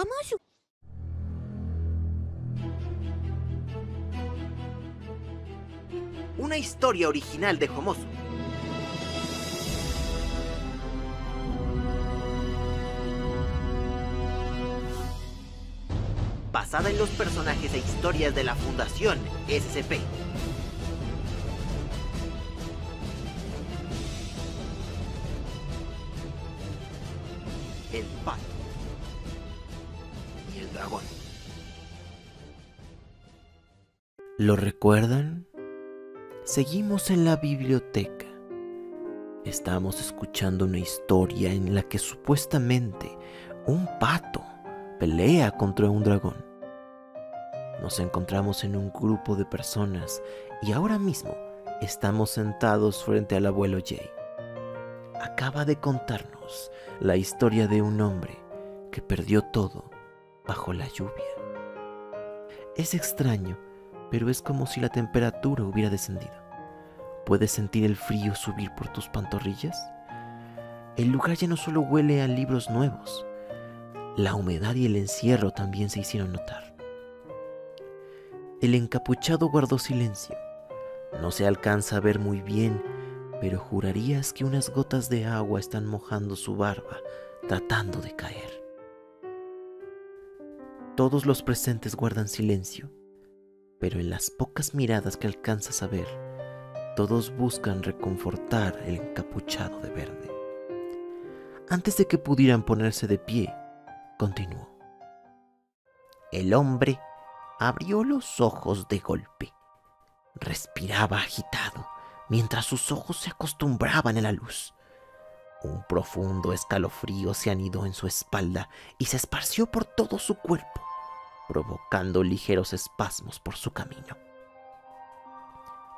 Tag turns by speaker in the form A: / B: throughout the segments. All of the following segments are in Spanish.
A: Hamasu.
B: Una historia original de Homosu. Basada en los personajes e historias de la Fundación SCP. El pato y el dragón. ¿Lo recuerdan? Seguimos en la biblioteca. Estamos escuchando una historia en la que supuestamente un pato pelea contra un dragón. Nos encontramos en un grupo de personas y ahora mismo estamos sentados frente al abuelo Jay. Acaba de contarnos la historia de un hombre que perdió todo bajo la lluvia. Es extraño, pero es como si la temperatura hubiera descendido. ¿Puedes sentir el frío subir por tus pantorrillas? El lugar ya no solo huele a libros nuevos. La humedad y el encierro también se hicieron notar. El encapuchado guardó silencio. No se alcanza a ver muy bien, pero jurarías que unas gotas de agua están mojando su barba, tratando de caer. Todos los presentes guardan silencio, pero en las pocas miradas que alcanzas a ver, todos buscan reconfortar el encapuchado de verde. Antes de que pudieran ponerse de pie, continuó. El hombre abrió los ojos de golpe. Respiraba agitado, mientras sus ojos se acostumbraban a la luz. Un profundo escalofrío se anidó en su espalda y se esparció por todo su cuerpo, provocando ligeros espasmos por su camino.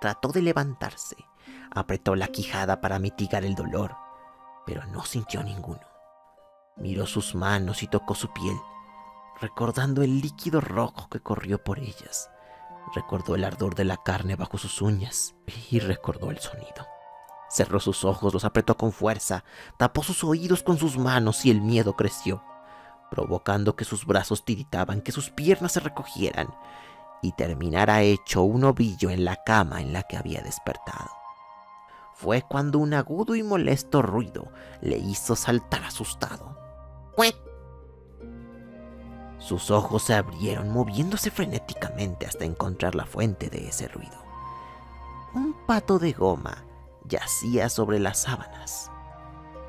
B: Trató de levantarse, apretó la quijada para mitigar el dolor, pero no sintió ninguno. Miró sus manos y tocó su piel, recordando el líquido rojo que corrió por ellas. Recordó el ardor de la carne bajo sus uñas y recordó el sonido. Cerró sus ojos, los apretó con fuerza, tapó sus oídos con sus manos y el miedo creció, provocando que sus brazos tiritaban, que sus piernas se recogieran y terminara hecho un ovillo en la cama en la que había despertado. Fue cuando un agudo y molesto ruido le hizo saltar asustado. ¡Cuec! Sus ojos se abrieron, moviéndose frenéticamente hasta encontrar la fuente de ese ruido. Un pato de goma yacía sobre las sábanas.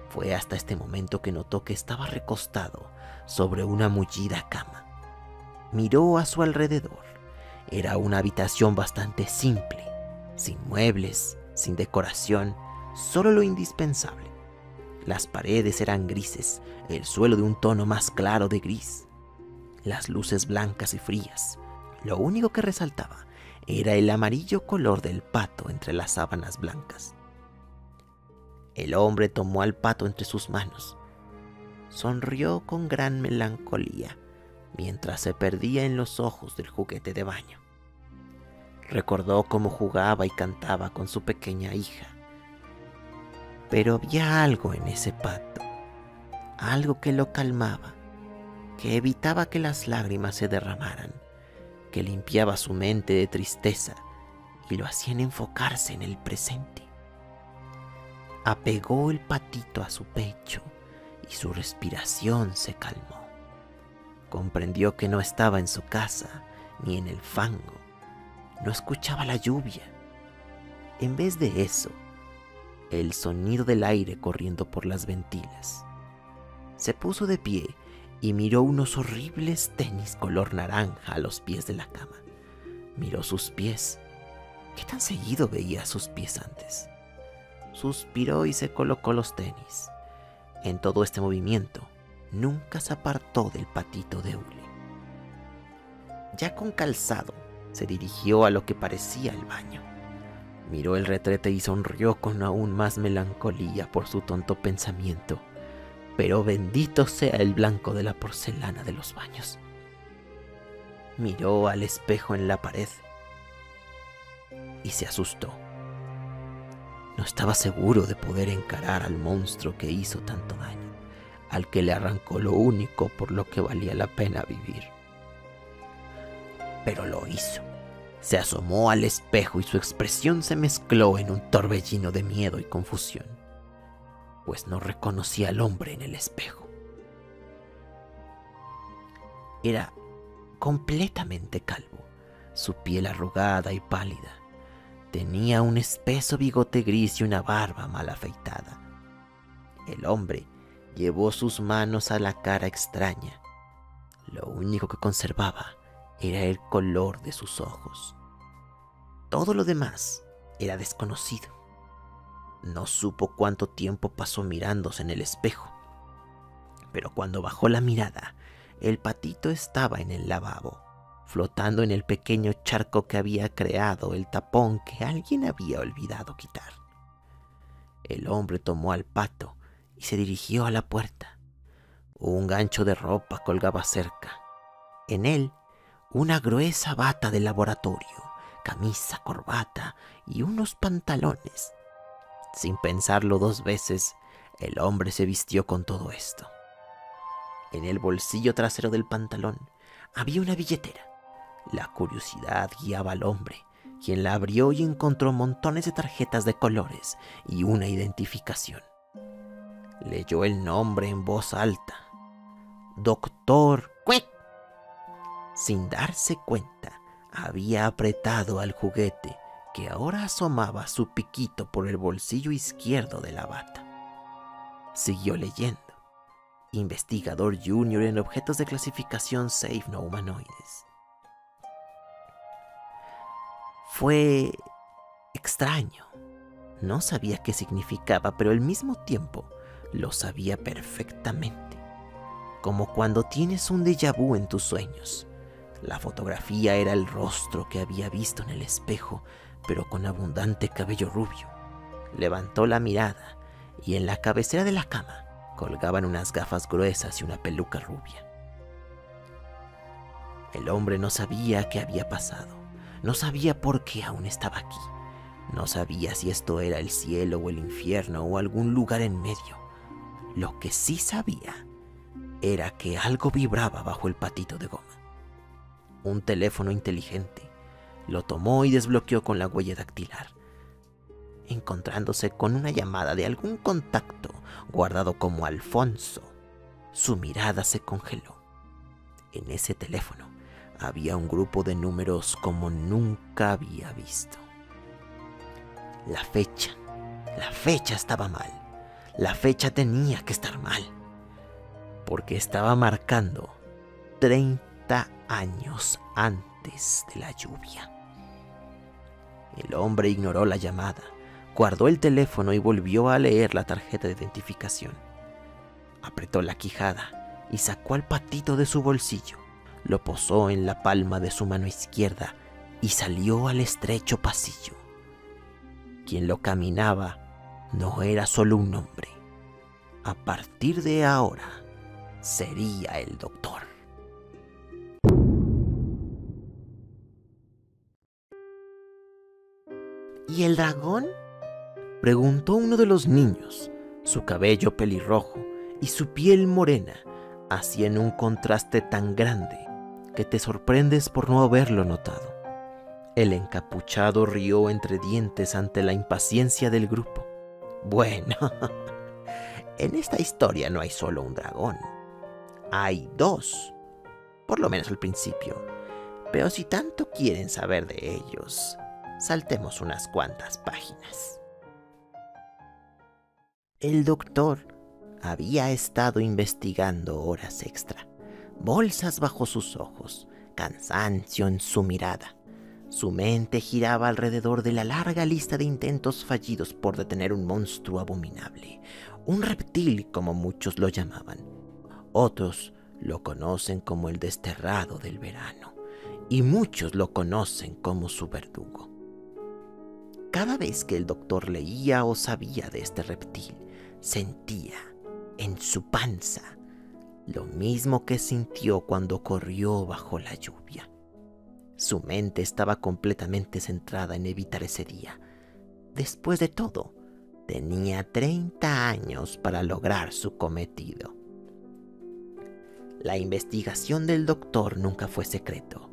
B: Fue hasta este momento que notó que estaba recostado sobre una mullida cama. Miró a su alrededor. Era una habitación bastante simple, sin muebles, sin decoración, solo lo indispensable. Las paredes eran grises, el suelo de un tono más claro de gris. Las luces blancas y frías. Lo único que resaltaba era el amarillo color del pato entre las sábanas blancas. El hombre tomó al pato entre sus manos. Sonrió con gran melancolía mientras se perdía en los ojos del juguete de baño. Recordó cómo jugaba y cantaba con su pequeña hija. Pero había algo en ese pato, algo que lo calmaba, que evitaba que las lágrimas se derramaran, que limpiaba su mente de tristeza y lo hacían enfocarse en el presente. Apegó el patito a su pecho y su respiración se calmó. Comprendió que no estaba en su casa ni en el fango. No escuchaba la lluvia. En vez de eso, el sonido del aire corriendo por las ventilas. Se puso de pie y miró unos horribles tenis color naranja a los pies de la cama. Miró sus pies. ¿Qué tan seguido veía sus pies antes? Suspiró y se colocó los tenis. En todo este movimiento, nunca se apartó del patito de hule. Ya con calzado, se dirigió a lo que parecía el baño. Miró el retrete y sonrió con aún más melancolía por su tonto pensamiento. Pero bendito sea el blanco de la porcelana de los baños. Miró al espejo en la pared y se asustó. No estaba seguro de poder encarar al monstruo que hizo tanto daño, al que le arrancó lo único por lo que valía la pena vivir. Pero lo hizo. Se asomó al espejo y su expresión se mezcló en un torbellino de miedo y confusión, pues no reconocía al hombre en el espejo. Era completamente calvo, su piel arrugada y pálida. Tenía un espeso bigote gris y una barba mal afeitada. El hombre llevó sus manos a la cara extraña. Lo único que conservaba era el color de sus ojos. Todo lo demás era desconocido. No supo cuánto tiempo pasó mirándose en el espejo, pero cuando bajó la mirada, el patito estaba en el lavabo, flotando en el pequeño charco que había creado el tapón que alguien había olvidado quitar. El hombre tomó al pato y se dirigió a la puerta. Un gancho de ropa colgaba cerca. En él, una gruesa bata de laboratorio, camisa, corbata y unos pantalones. Sin pensarlo dos veces, el hombre se vistió con todo esto. En el bolsillo trasero del pantalón había una billetera. La curiosidad guiaba al hombre, quien la abrió y encontró montones de tarjetas de colores y una identificación. Leyó el nombre en voz alta. Doctor Quick. Sin darse cuenta, había apretado al juguete que ahora asomaba su piquito por el bolsillo izquierdo de la bata. Siguió leyendo. Investigador junior en objetos de clasificación safe no humanoides. Fue extraño. No sabía qué significaba, pero al mismo tiempo lo sabía perfectamente. Como cuando tienes un déjà vu en tus sueños. La fotografía era el rostro que había visto en el espejo, pero con abundante cabello rubio. Levantó la mirada y en la cabecera de la cama colgaban unas gafas gruesas y una peluca rubia. El hombre no sabía qué había pasado. No sabía por qué aún estaba aquí. No sabía si esto era el cielo o el infierno o algún lugar en medio. Lo que sí sabía era que algo vibraba bajo el patito de goma. Un teléfono inteligente. Lo tomó y desbloqueó con la huella dactilar. Encontrándose con una llamada de algún contacto guardado como Alfonso, su mirada se congeló. En ese teléfono había un grupo de números como nunca había visto. La fecha estaba mal. La fecha tenía que estar mal, porque estaba marcando 30 años antes de la lluvia. El hombre ignoró la llamada, guardó el teléfono y volvió a leer la tarjeta de identificación. Apretó la quijada y sacó al patito de su bolsillo. Lo posó en la palma de su mano izquierda y salió al estrecho pasillo. Quien lo caminaba no era solo un hombre. A partir de ahora, sería el doctor. ¿Y el dragón?, preguntó uno de los niños. Su cabello pelirrojo y su piel morena hacían un contraste tan grande que te sorprendes por no haberlo notado. El encapuchado rió entre dientes ante la impaciencia del grupo. Bueno, en esta historia no hay solo un dragón. Hay dos, por lo menos al principio. Pero si tanto quieren saber de ellos, saltemos unas cuantas páginas. El doctor había estado investigando horas extra, bolsas bajo sus ojos, cansancio en su mirada. Su mente giraba alrededor de la larga lista de intentos fallidos por detener un monstruo abominable, un reptil como muchos lo llamaban. Otros lo conocen como el desterrado del verano, y muchos lo conocen como su verdugo. Cada vez que el doctor leía o sabía de este reptil, sentía en su panza lo mismo que sintió cuando corrió bajo la lluvia. Su mente estaba completamente centrada en evitar ese día. Después de todo, tenía 30 años para lograr su cometido. La investigación del doctor nunca fue secreto.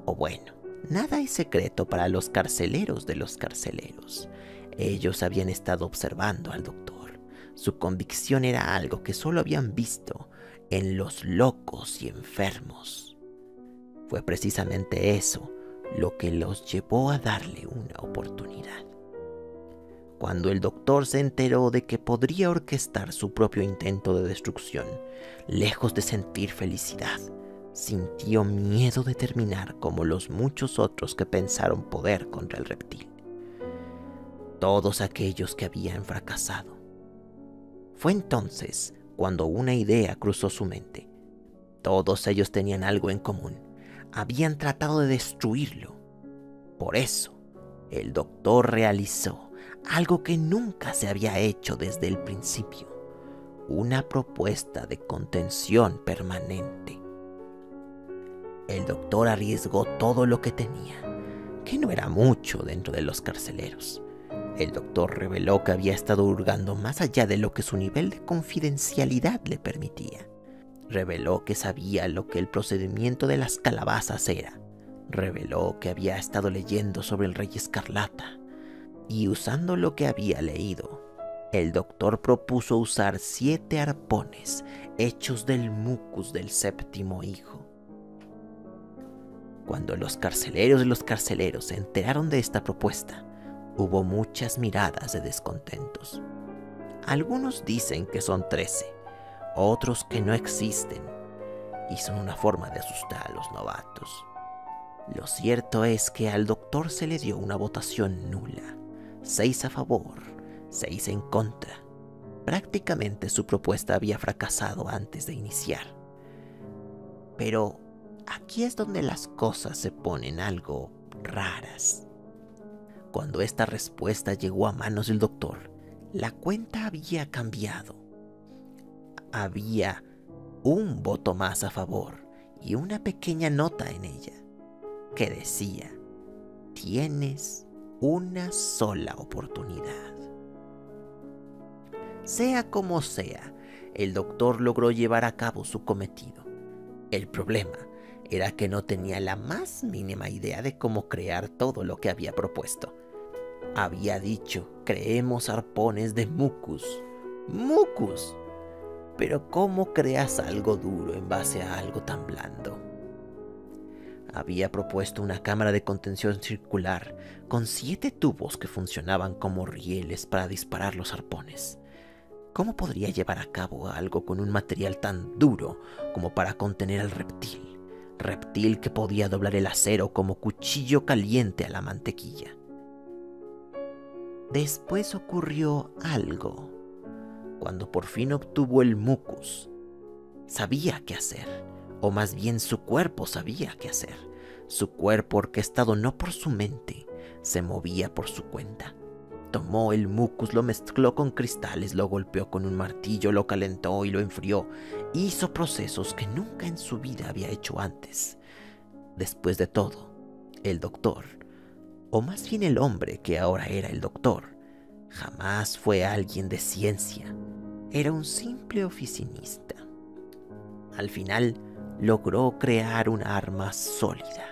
B: O bueno, nada es secreto para los carceleros de los carceleros. Ellos habían estado observando al doctor. Su convicción era algo que solo habían visto en los locos y enfermos. Fue precisamente eso lo que los llevó a darle una oportunidad. Cuando el doctor se enteró de que podría orquestar su propio intento de destrucción, lejos de sentir felicidad, sintió miedo de terminar como los muchos otros que pensaron poder contra el reptil. Todos aquellos que habían fracasado. Fue entonces cuando una idea cruzó su mente. Todos ellos tenían algo en común. Habían tratado de destruirlo. Por eso, el doctor realizó algo que nunca se había hecho desde el principio: una propuesta de contención permanente. El doctor arriesgó todo lo que tenía, que no era mucho dentro de los carceleros. El doctor reveló que había estado hurgando más allá de lo que su nivel de confidencialidad le permitía. Reveló que sabía lo que el procedimiento de las calabazas era. Reveló que había estado leyendo sobre el Rey Escarlata. Y usando lo que había leído, el doctor propuso usar 7 arpones hechos del mucus del séptimo hijo. Cuando los carceleros de los carceleros se enteraron de esta propuesta, hubo muchas miradas de descontentos. Algunos dicen que son 13, otros que no existen, y son una forma de asustar a los novatos. Lo cierto es que al doctor se le dio una votación nula, 6 a favor, 6 en contra. Prácticamente su propuesta había fracasado antes de iniciar. Pero aquí es donde las cosas se ponen algo raras. Cuando esta respuesta llegó a manos del doctor, la cuenta había cambiado. Había un voto más a favor y una pequeña nota en ella que decía: tienes una sola oportunidad. Sea como sea, el doctor logró llevar a cabo su cometido. El problema era que no tenía la más mínima idea de cómo crear todo lo que había propuesto. Había dicho: creemos arpones de mucus. ¡Mucus! Pero ¿cómo creas algo duro en base a algo tan blando? Había propuesto una cámara de contención circular con 7 tubos que funcionaban como rieles para disparar los arpones. ¿Cómo podría llevar a cabo algo con un material tan duro como para contener al reptil? Reptil que podía doblar el acero como cuchillo caliente a la mantequilla. Después ocurrió algo. Cuando por fin obtuvo el mucus, sabía qué hacer, o más bien su cuerpo sabía qué hacer. Su cuerpo, orquestado no por su mente, se movía por su cuenta. Tomó el mucus, lo mezcló con cristales, lo golpeó con un martillo, lo calentó y lo enfrió. Hizo procesos que nunca en su vida había hecho antes. Después de todo, el doctor, o más bien el hombre que ahora era el doctor, jamás fue alguien de ciencia. Era un simple oficinista. Al final, logró crear un arma sólida,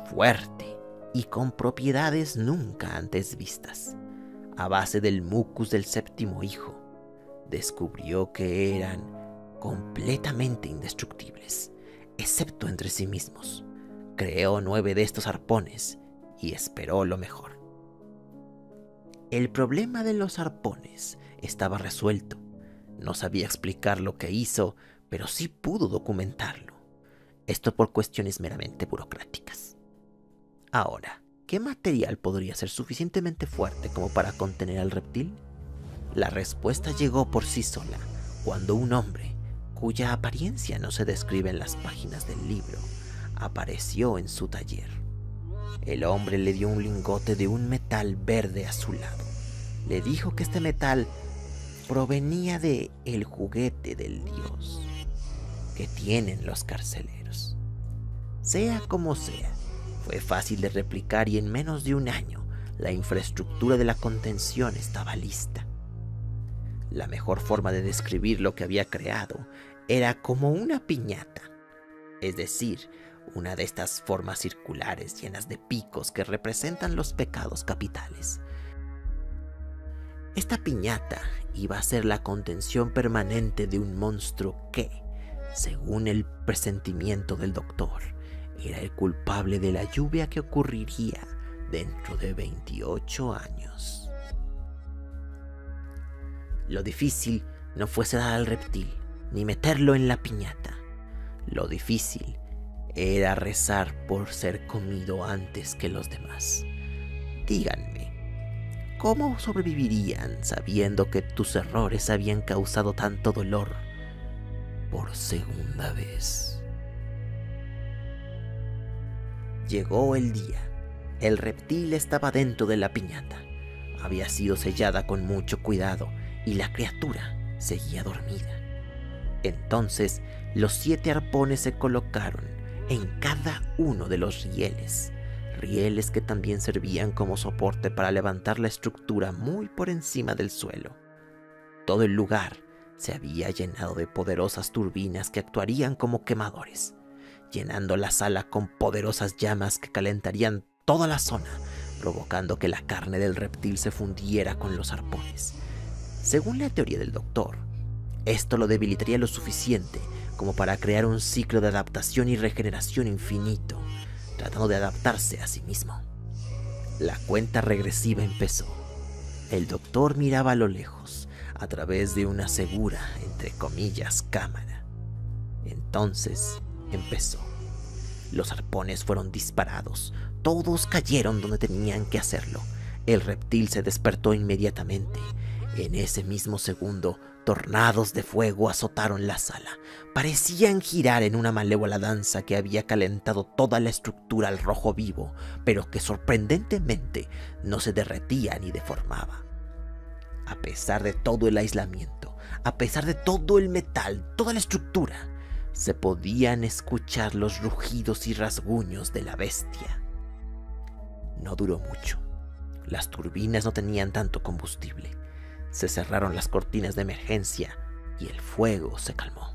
B: fuerte y con propiedades nunca antes vistas. A base del mucus del séptimo hijo, descubrió que eran completamente indestructibles, excepto entre sí mismos. Creó 9 de estos arpones y esperó lo mejor. El problema de los arpones estaba resuelto. No sabía explicar lo que hizo, pero sí pudo documentarlo. Esto por cuestiones meramente burocráticas. Ahora, ¿qué material podría ser suficientemente fuerte como para contener al reptil? La respuesta llegó por sí sola cuando un hombre, cuya apariencia no se describe en las páginas del libro, apareció en su taller. El hombre le dio un lingote de un metal verde azulado. Le dijo que este metal provenía de el juguete del dios que tienen los carceleros. Sea como sea, fue fácil de replicar y en menos de un año la infraestructura de la contención estaba lista. La mejor forma de describir lo que había creado Era como una piñata, es decir, una de estas formas circulares llenas de picos que representan los pecados capitales. Esta piñata iba a ser la contención permanente de un monstruo que, según el presentimiento del doctor, era el culpable de la lluvia que ocurriría dentro de 28 años. Lo difícil no fue sedar al reptil, ni meterlo en la piñata. Lo difícil era rezar por ser comido antes que los demás. Díganme, ¿cómo sobrevivirían sabiendo que tus errores habían causado tanto dolor por segunda vez? Llegó el día. El reptil estaba dentro de la piñata. Había sido sellada con mucho cuidado y la criatura seguía dormida. Entonces, los 7 arpones se colocaron en cada uno de los rieles que también servían como soporte para levantar la estructura muy por encima del suelo. Todo el lugar se había llenado de poderosas turbinas que actuarían como quemadores, llenando la sala con poderosas llamas que calentarían toda la zona, provocando que la carne del reptil se fundiera con los arpones. Según la teoría del doctor, esto lo debilitaría lo suficiente como para crear un ciclo de adaptación y regeneración infinito, tratando de adaptarse a sí mismo. La cuenta regresiva empezó. El doctor miraba a lo lejos, a través de una segura, entre comillas, cámara. Entonces empezó. Los arpones fueron disparados, todos cayeron donde tenían que hacerlo. El reptil se despertó inmediatamente. En ese mismo segundo, tornados de fuego azotaron la sala. Parecían girar en una malévola danza que había calentado toda la estructura al rojo vivo, pero que sorprendentemente no se derretía ni deformaba. A pesar de todo el aislamiento, a pesar de todo el metal, toda la estructura, se podían escuchar los rugidos y rasguños de la bestia. No duró mucho. Las turbinas no tenían tanto combustible. Se cerraron las cortinas de emergencia y el fuego se calmó.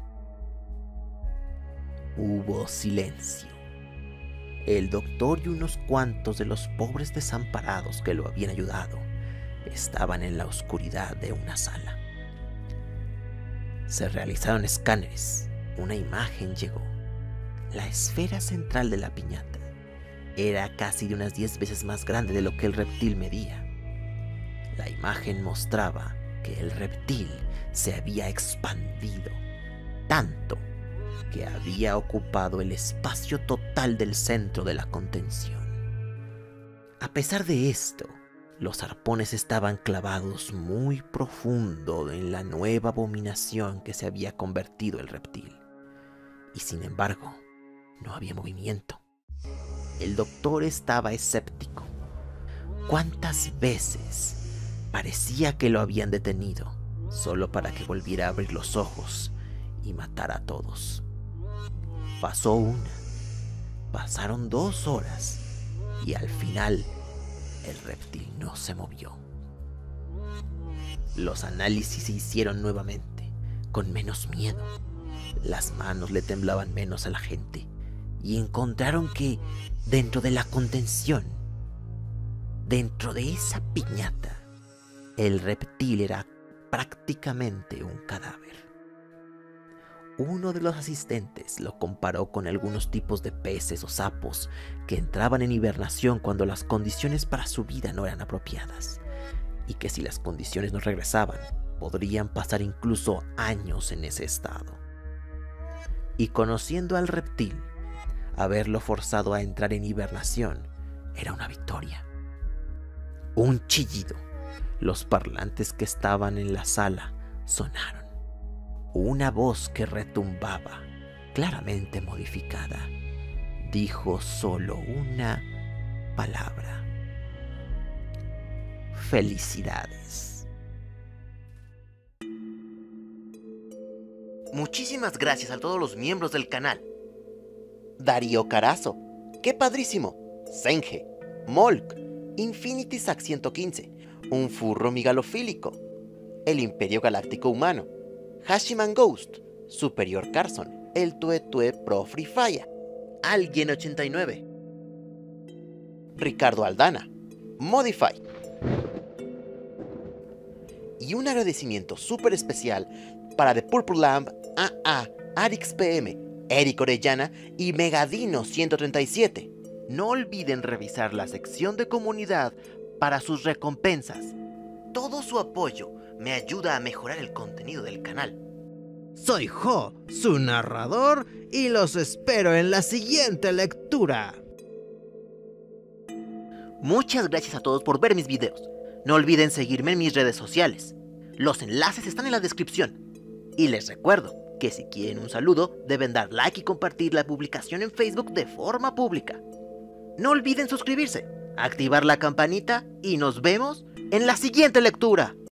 B: Hubo silencio. El doctor y unos cuantos de los pobres desamparados que lo habían ayudado estaban en la oscuridad de una sala. Se realizaron escáneres. Una imagen llegó. La esfera central de la piñata era casi de unas 10 veces más grande de lo que el reptil medía. La imagen mostraba que el reptil se había expandido tanto que había ocupado el espacio total del centro de la contención. A pesar de esto, los arpones estaban clavados muy profundo en la nueva abominación que se había convertido el reptil. Y sin embargo, no había movimiento. El doctor estaba escéptico. ¿Cuántas veces parecía que lo habían detenido solo para que volviera a abrir los ojos y matara a todos? Pasó una, pasaron 2 horas y al final el reptil no se movió. Los análisis se hicieron nuevamente, con menos miedo. Las manos le temblaban menos a la gente y encontraron que dentro de la contención, dentro de esa piñata, el reptil era prácticamente un cadáver. Uno de los asistentes lo comparó con algunos tipos de peces o sapos que entraban en hibernación cuando las condiciones para su vida no eran apropiadas, y que si las condiciones no regresaban, podrían pasar incluso años en ese estado. Y conociendo al reptil, haberlo forzado a entrar en hibernación era una victoria. Un chillido. Los parlantes que estaban en la sala sonaron. Una voz que retumbaba, claramente modificada, dijo solo una palabra: felicidades. Muchísimas gracias a todos los miembros del canal. Darío Carazo, ¡qué padrísimo! Senge, Molk, Infinity Sack 115, un furro migalofílico, el Imperio Galáctico Humano, Hashiman Ghost, Superior Carson, el Tuetue Pro Free Fire, Alguien 89, Ricardo Aldana, Modify. Y un agradecimiento súper especial para The Purple Lamp, AA, Arix PM, Eric Orellana y Megadino 137. No olviden revisar la sección de comunidad para sus recompensas. Todo su apoyo me ayuda a mejorar el contenido del canal.
A: Soy Jo, su narrador, y los espero en la siguiente lectura.
B: Muchas gracias a todos por ver mis videos. No olviden seguirme en mis redes sociales. Los enlaces están en la descripción. Y les recuerdo que si quieren un saludo, deben dar like y compartir la publicación en Facebook de forma pública. No olviden suscribirse, activar la campanita y nos vemos en la siguiente lectura.